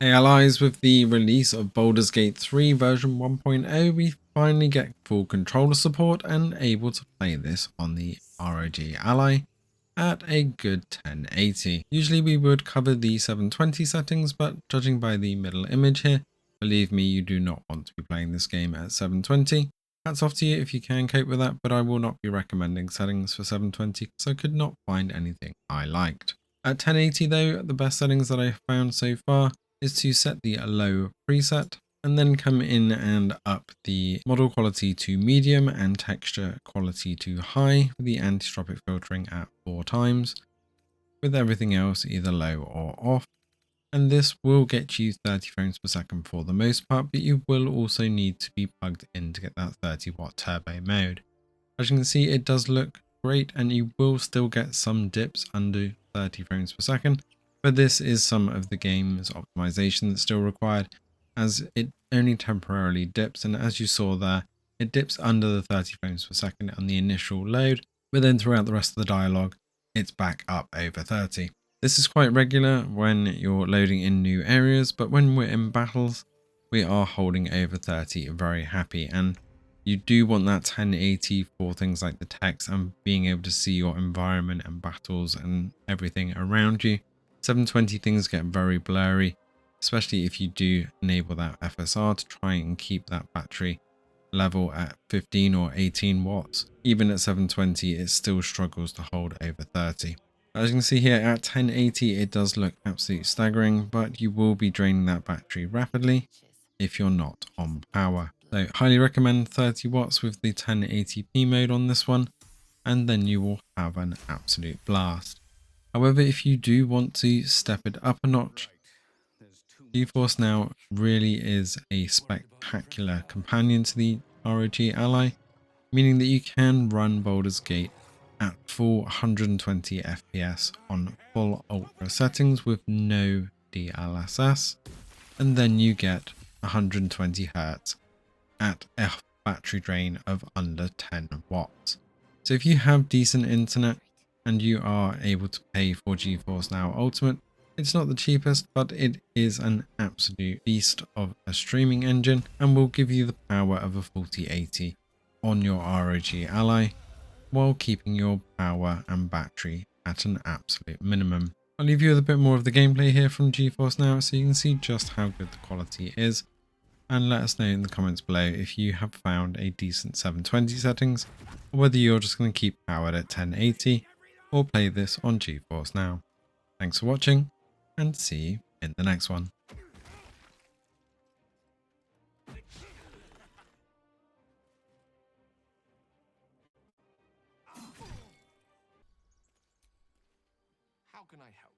Hey allies, with the release of Baldur's Gate 3 version 1.0, we finally get full controller support and able to play this on the ROG Ally at a good 1080. Usually we would cover the 720 settings, but judging by the middle image here, believe me, you do not want to be playing this game at 720. Hats off to you if you can cope with that, but I will not be recommending settings for 720 because I could not find anything I liked. At 1080 though, the best settings that I've found so far is to set the low preset and then come in and up the model quality to medium and texture quality to high with the anisotropic filtering at 4 times, with everything else either low or off. And this will get you 30 frames per second for the most part, but you will also need to be plugged in to get that 30-watt turbo mode. As you can see, it does look great and you will still get some dips under 30 frames per second, but this is some of the game's optimization that's still required, as it only temporarily dips, and as you saw there, it dips under the 30 frames per second on the initial load, but then throughout the rest of the dialogue, it's back up over 30. This is quite regular when you're loading in new areas, but when we're in battles, we are holding over 30 very happy, and you do want that 1080 for things like the text and being able to see your environment and battles and everything around you. 720 things get very blurry, especially if you do enable that FSR to try and keep that battery level at 15 or 18 watts. Even at 720, it still struggles to hold over 30. As you can see here at 1080, it does look absolutely staggering, but you will be draining that battery rapidly if you're not on power. So highly recommend 30 watts with the 1080p mode on this one, and then you will have an absolute blast. However, if you do want to step it up a notch, GeForce Now really is a spectacular companion to the ROG Ally, meaning that you can run Baldur's Gate at full 120 FPS on full ultra settings with no DLSS, and then you get 120 Hz at a battery drain of under 10 watts. So if you have decent internet and you are able to pay for GeForce Now Ultimate, it's not the cheapest, but it is an absolute beast of a streaming engine and will give you the power of a 4080 on your ROG Ally while keeping your power and battery at an absolute minimum. I'll leave you with a bit more of the gameplay here from GeForce Now so you can see just how good the quality is, and let us know in the comments below if you have found a decent 720 settings or whether you're just going to keep powered at 1080 or play this on GeForce Now. Thanks for watching and see you in the next one. How can I help?